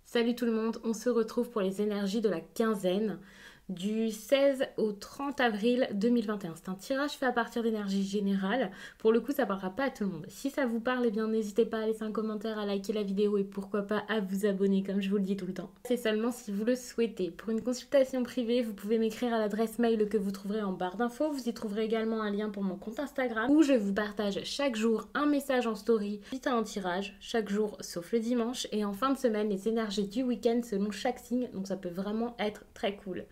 Salut tout le monde, on se retrouve pour les énergies de la quinzaine du 16 au 30 avril 2021. C'est un tirage fait à partir d'énergie générale. Pour le coup, ça ne parlera pas à tout le monde. Si ça vous parle, eh bien n'hésitez pas à laisser un commentaire, à liker la vidéo et pourquoi pas à vous abonner comme je vous le dis tout le temps. C'est seulement si vous le souhaitez. Pour une consultation privée, vous pouvez m'écrire à l'adresse mail que vous trouverez en barre d'infos. Vous y trouverez également un lien pour mon compte Instagram où je vous partage chaque jour un message en story suite à un tirage, chaque jour sauf le dimanche, et en fin de semaine les énergies du week-end selon chaque signe, donc ça peut vraiment être très cool.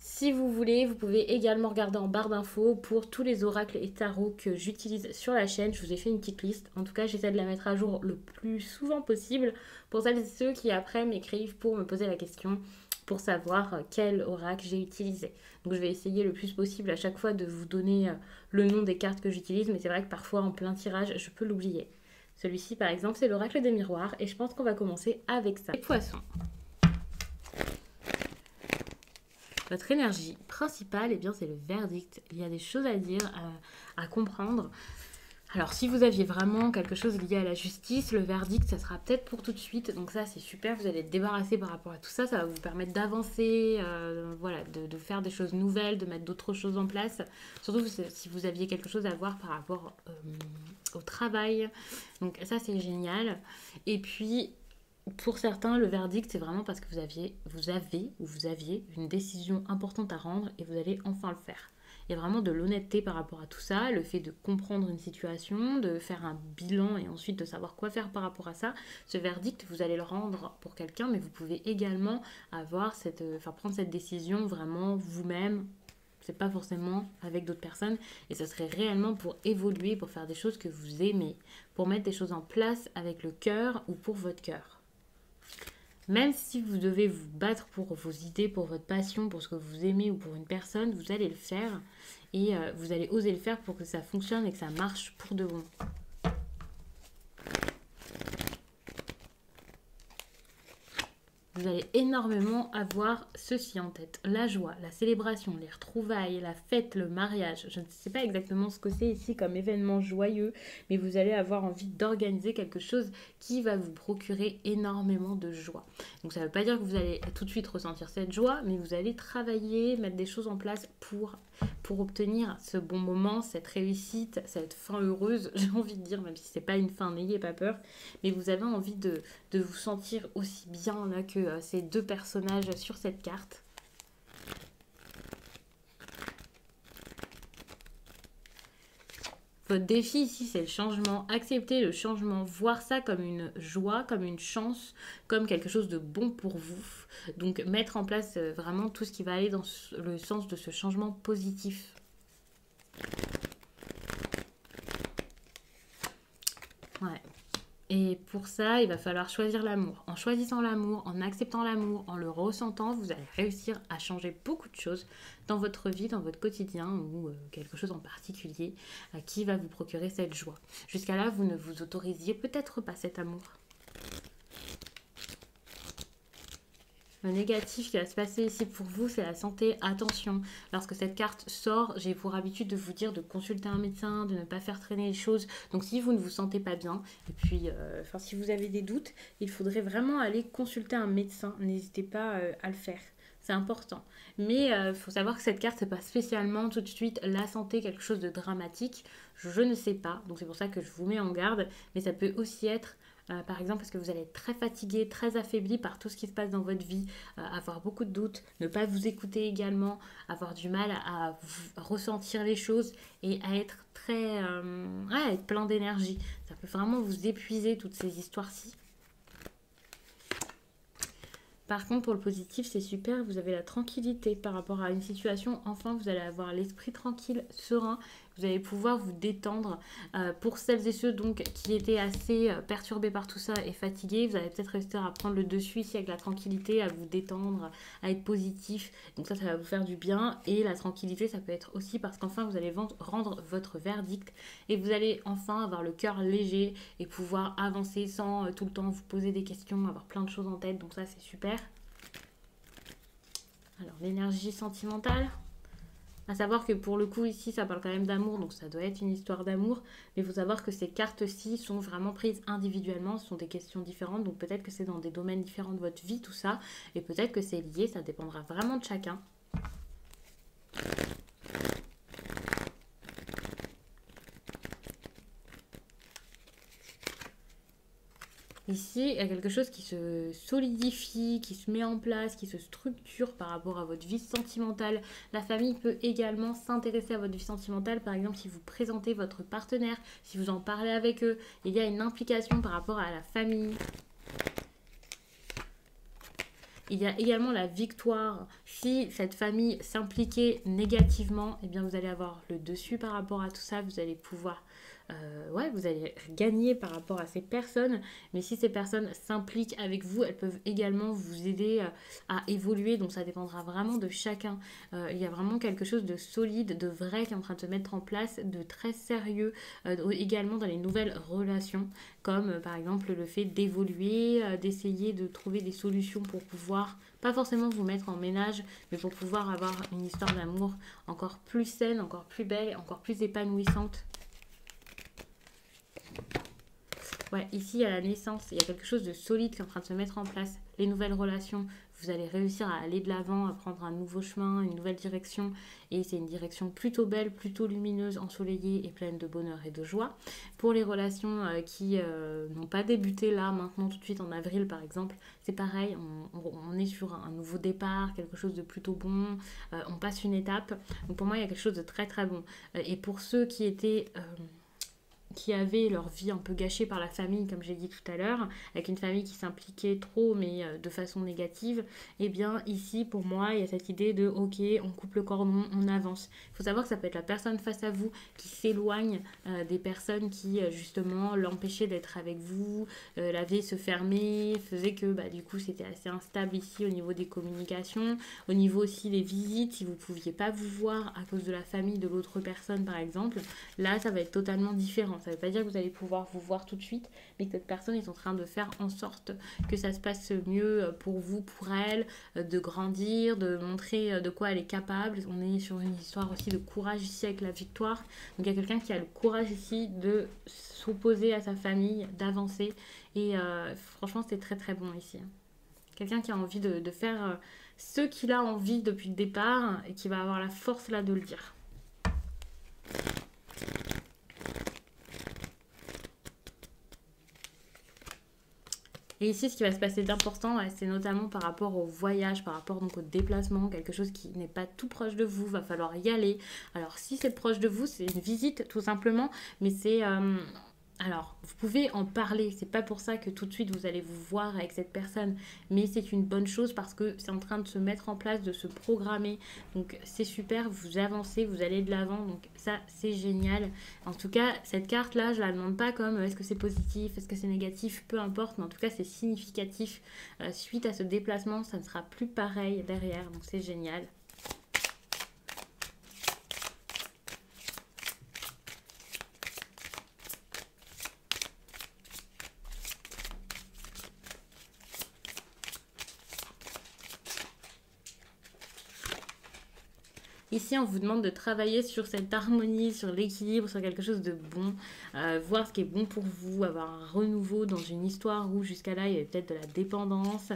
Si vous voulez, vous pouvez également regarder en barre d'infos pour tous les oracles et tarots que j'utilise sur la chaîne. Je vous ai fait une petite liste. En tout cas, j'essaie de la mettre à jour le plus souvent possible pour celles et ceux qui après m'écrivent pour me poser la question pour savoir quel oracle j'ai utilisé. Donc je vais essayer le plus possible à chaque fois de vous donner le nom des cartes que j'utilise, mais c'est vrai que parfois en plein tirage, je peux l'oublier. Celui-ci par exemple, c'est l'oracle des miroirs et je pense qu'on va commencer avec ça. Les poissons. Votre énergie principale, eh bien, c'est le verdict. Il y a des choses à dire, à comprendre. Alors, si vous aviez vraiment quelque chose lié à la justice, le verdict, ça sera peut-être pour tout de suite. Donc ça, c'est super. Vous allez être débarrassé par rapport à tout ça. Ça va vous permettre d'avancer, voilà, de faire des choses nouvelles, de mettre d'autres choses en place. Surtout si vous aviez quelque chose à voir par rapport au travail. Donc ça, c'est génial. Et puis, pour certains, le verdict, c'est vraiment parce que vous aviez une décision importante à rendre et vous allez enfin le faire. Il y a vraiment de l'honnêteté par rapport à tout ça, le fait de comprendre une situation, de faire un bilan et ensuite de savoir quoi faire par rapport à ça. Ce verdict, vous allez le rendre pour quelqu'un, mais vous pouvez également prendre cette décision vraiment vous-même. C'est pas forcément avec d'autres personnes et ça serait réellement pour évoluer, pour faire des choses que vous aimez, pour mettre des choses en place avec le cœur ou pour votre cœur. Même si vous devez vous battre pour vos idées, pour votre passion, pour ce que vous aimez ou pour une personne, vous allez le faire et vous allez oser le faire pour que ça fonctionne et que ça marche pour de bon. Vous allez énormément avoir ceci en tête. La joie, la célébration, les retrouvailles, la fête, le mariage. Je ne sais pas exactement ce que c'est ici comme événement joyeux, mais vous allez avoir envie d'organiser quelque chose qui va vous procurer énormément de joie. Donc ça ne veut pas dire que vous allez tout de suite ressentir cette joie, mais vous allez travailler, mettre des choses en place pour obtenir ce bon moment, cette réussite, cette fin heureuse, j'ai envie de dire, même si c'est pas une fin, n'ayez pas peur, mais vous avez envie de vous sentir aussi bien là que ces deux personnages sur cette carte. Votre défi ici, c'est le changement. Accepter le changement, voir ça comme une joie, comme une chance, comme quelque chose de bon pour vous. Donc mettre en place vraiment tout ce qui va aller dans le sens de ce changement positif. Ouais. Et pour ça, il va falloir choisir l'amour. En choisissant l'amour, en acceptant l'amour, en le ressentant, vous allez réussir à changer beaucoup de choses dans votre vie, dans votre quotidien ou quelque chose en particulier qui va vous procurer cette joie. Jusqu'à là, vous ne vous autorisiez peut-être pas cet amour. Le négatif qui va se passer ici pour vous, c'est la santé. Attention, lorsque cette carte sort, j'ai pour habitude de vous dire de consulter un médecin, de ne pas faire traîner les choses. Donc si vous ne vous sentez pas bien, et puis si vous avez des doutes, il faudrait vraiment aller consulter un médecin. N'hésitez pas à le faire. C'est important. Mais il faut savoir que cette carte, c'est pas spécialement tout de suite la santé, quelque chose de dramatique. Je ne sais pas. Donc c'est pour ça que je vous mets en garde. Mais ça peut aussi être par exemple, parce que vous allez être très fatigué, très affaibli par tout ce qui se passe dans votre vie, avoir beaucoup de doutes, ne pas vous écouter également, avoir du mal à ressentir les choses et à être à être plein d'énergie. Ça peut vraiment vous épuiser toutes ces histoires-ci. Par contre, pour le positif, c'est super, vous avez la tranquillité par rapport à une situation. Enfin, vous allez avoir l'esprit tranquille, serein. Vous allez pouvoir vous détendre. Pour celles et ceux donc qui étaient assez perturbés par tout ça et fatigués, vous allez peut-être réussir à prendre le dessus ici avec la tranquillité, à vous détendre, à être positif. Donc ça va vous faire du bien. Et la tranquillité, ça peut être aussi parce qu'enfin, vous allez rendre votre verdict et vous allez enfin avoir le cœur léger et pouvoir avancer sans tout le temps vous poser des questions, avoir plein de choses en tête. Donc ça, c'est super. Alors, l'énergie sentimentale. À savoir que pour le coup, ici, ça parle quand même d'amour, donc ça doit être une histoire d'amour. Mais il faut savoir que ces cartes-ci sont vraiment prises individuellement, ce sont des questions différentes, donc peut-être que c'est dans des domaines différents de votre vie, tout ça. Et peut-être que c'est lié, ça dépendra vraiment de chacun. Ici, il y a quelque chose qui se solidifie, qui se met en place, qui se structure par rapport à votre vie sentimentale. La famille peut également s'intéresser à votre vie sentimentale. Par exemple, si vous présentez votre partenaire, si vous en parlez avec eux, il y a une implication par rapport à la famille. Il y a également la victoire. Si cette famille s'impliquait négativement, eh bien vous allez avoir le dessus par rapport à tout ça. Vous allez pouvoir, ouais, vous allez gagner par rapport à ces personnes. Mais si ces personnes s'impliquent avec vous, elles peuvent également vous aider à évoluer. Donc ça dépendra vraiment de chacun. Il y a vraiment quelque chose de solide, de vrai qui est en train de se mettre en place, de très sérieux également dans les nouvelles relations, comme par exemple le fait d'évoluer, d'essayer de trouver des solutions pour pouvoir, pas forcément vous mettre en ménage, mais pour pouvoir avoir une histoire d'amour encore plus saine, encore plus belle, encore plus épanouissante. Ouais, ici à la naissance, il y a quelque chose de solide qui est en train de se mettre en place. Les nouvelles relations, vous allez réussir à aller de l'avant, à prendre un nouveau chemin, une nouvelle direction. Et c'est une direction plutôt belle, plutôt lumineuse, ensoleillée et pleine de bonheur et de joie. Pour les relations qui n'ont pas débuté là, maintenant, tout de suite en avril par exemple, c'est pareil, on est sur un nouveau départ, quelque chose de plutôt bon, on passe une étape. Donc pour moi, il y a quelque chose de très très bon. Et pour ceux qui étaient qui avaient leur vie un peu gâchée par la famille, comme j'ai dit tout à l'heure, avec une famille qui s'impliquait trop, mais de façon négative, eh bien ici, pour moi, il y a cette idée de, ok, on coupe le cordon, on avance. Il faut savoir que ça peut être la personne face à vous qui s'éloigne des personnes qui, justement, l'empêchaient d'être avec vous, la vie se fermer, faisait que, bah, du coup, c'était assez instable ici au niveau des communications, au niveau aussi des visites, si vous ne pouviez pas vous voir à cause de la famille de l'autre personne, par exemple, là, ça va être totalement différent. Ça ne veut pas dire que vous allez pouvoir vous voir tout de suite, mais que cette personne est en train de faire en sorte que ça se passe mieux pour vous, pour elle, de grandir, de montrer de quoi elle est capable. On est sur une histoire aussi de courage ici avec la victoire. Donc il y a quelqu'un qui a le courage ici de s'opposer à sa famille, d'avancer. Et franchement, c'est très très bon ici. Quelqu'un qui a envie de faire ce qu'il a envie depuis le départ et qui va avoir la force là de le dire. Et ici, ce qui va se passer d'important, c'est notamment par rapport au voyage, par rapport donc au déplacement, quelque chose qui n'est pas tout proche de vous, va falloir y aller. Alors, si c'est proche de vous, c'est une visite tout simplement, mais c'est alors, vous pouvez en parler, c'est pas pour ça que tout de suite vous allez vous voir avec cette personne, mais c'est une bonne chose parce que c'est en train de se mettre en place, de se programmer. Donc c'est super, vous avancez, vous allez de l'avant, donc ça c'est génial. En tout cas, cette carte-là, je la demande pas comme est-ce que c'est positif, est-ce que c'est négatif, peu importe, mais en tout cas c'est significatif. Suite à ce déplacement, ça ne sera plus pareil derrière, donc c'est génial. Ici, on vous demande de travailler sur cette harmonie, sur l'équilibre, sur quelque chose de bon, voir ce qui est bon pour vous, avoir un renouveau dans une histoire où jusqu'à là, il y avait peut-être de la dépendance,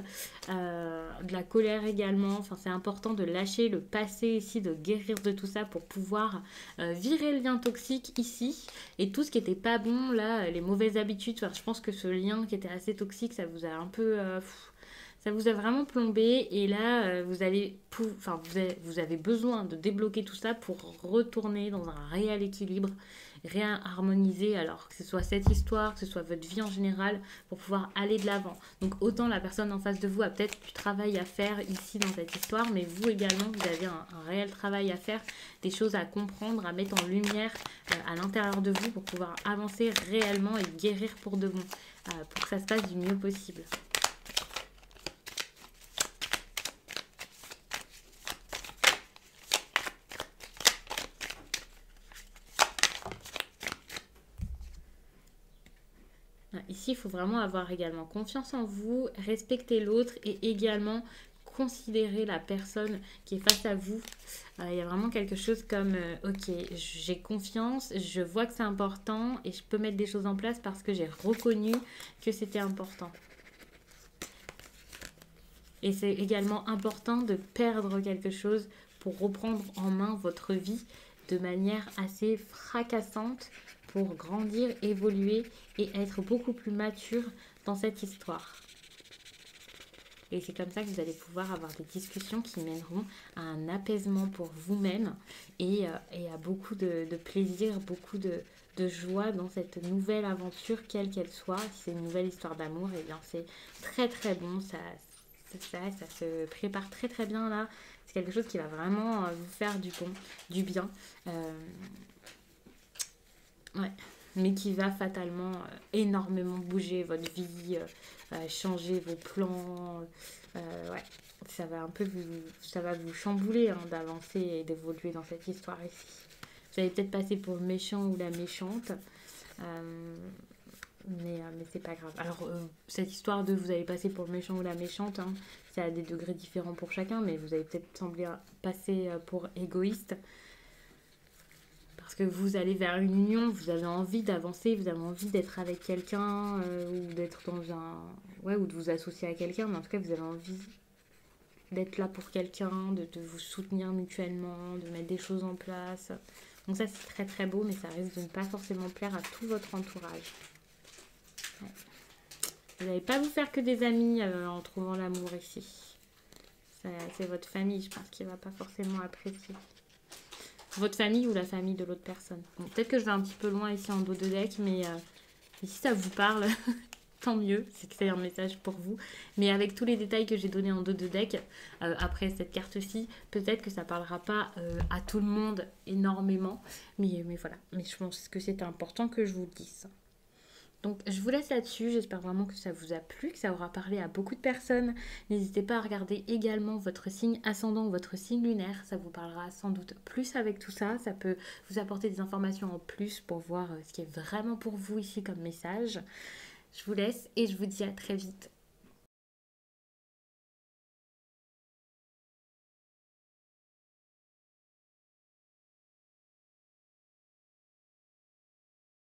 de la colère également. Enfin, c'est important de lâcher le passé ici, de guérir de tout ça pour pouvoir virer le lien toxique ici. Et tout ce qui n'était pas bon, là, les mauvaises habitudes, enfin, je pense que ce lien qui était assez toxique, ça vous a un peu... ça vous a vraiment plombé et là, vous avez besoin de débloquer tout ça pour retourner dans un réel équilibre, réharmoniser, alors que ce soit cette histoire, que ce soit votre vie en général, pour pouvoir aller de l'avant. Donc autant la personne en face de vous a peut-être du travail à faire ici dans cette histoire, mais vous également, vous avez un réel travail à faire, des choses à comprendre, à mettre en lumière à l'intérieur de vous pour pouvoir avancer réellement et guérir pour de bon, pour que ça se passe du mieux possible. Ici, il faut vraiment avoir également confiance en vous, respecter l'autre et également considérer la personne qui est face à vous. Il y a vraiment quelque chose comme, ok, j'ai confiance, je vois que c'est important et je peux mettre des choses en place parce que j'ai reconnu que c'était important. Et c'est également important de perdre quelque chose pour reprendre en main votre vie de manière assez fracassante pour grandir, évoluer et être beaucoup plus mature dans cette histoire. Et c'est comme ça que vous allez pouvoir avoir des discussions qui mèneront à un apaisement pour vous-même et à beaucoup de plaisir, beaucoup de joie dans cette nouvelle aventure, quelle qu'elle soit. Si c'est une nouvelle histoire d'amour, et bien c'est très très bon, ça se prépare très très bien là. C'est quelque chose qui va vraiment vous faire du bien. Ouais. Mais qui va fatalement énormément bouger votre vie, changer vos plans. Ouais. Ça va vous chambouler hein, d'avancer et d'évoluer dans cette histoire ici. Vous allez peut-être passer pour le méchant ou la méchante. Mais c'est pas grave. Alors, cette histoire de vous allez passer pour le méchant ou la méchante, hein, c'est à des degrés différents pour chacun, mais vous allez peut-être sembler passer pour égoïste. Parce que vous allez vers une union, vous avez envie d'avancer, vous avez envie d'être avec quelqu'un, ou d'être dans un. Ouais, ou de vous associer à quelqu'un, mais en tout cas, vous avez envie d'être là pour quelqu'un, de vous soutenir mutuellement, de mettre des choses en place. Donc, ça, c'est très très beau, mais ça risque de ne pas forcément plaire à tout votre entourage. Ouais. Vous n'allez pas vous faire que des amis en trouvant l'amour ici. C'est votre famille, je pense, qui ne va pas forcément apprécier. Votre famille ou la famille de l'autre personne. Bon, peut-être que je vais un petit peu loin ici en dos de deck, mais si ça vous parle, tant mieux, c'est que c'est un message pour vous. Mais avec tous les détails que j'ai donnés en dos de deck, après cette carte-ci, peut-être que ça ne parlera pas à tout le monde énormément. Mais voilà, mais je pense que c'est important que je vous le dise. Donc je vous laisse là-dessus, j'espère vraiment que ça vous a plu, que ça aura parlé à beaucoup de personnes. N'hésitez pas à regarder également votre signe ascendant ou votre signe lunaire, ça vous parlera sans doute plus avec tout ça. Ça peut vous apporter des informations en plus pour voir ce qui est vraiment pour vous ici comme message. Je vous laisse et je vous dis à très vite.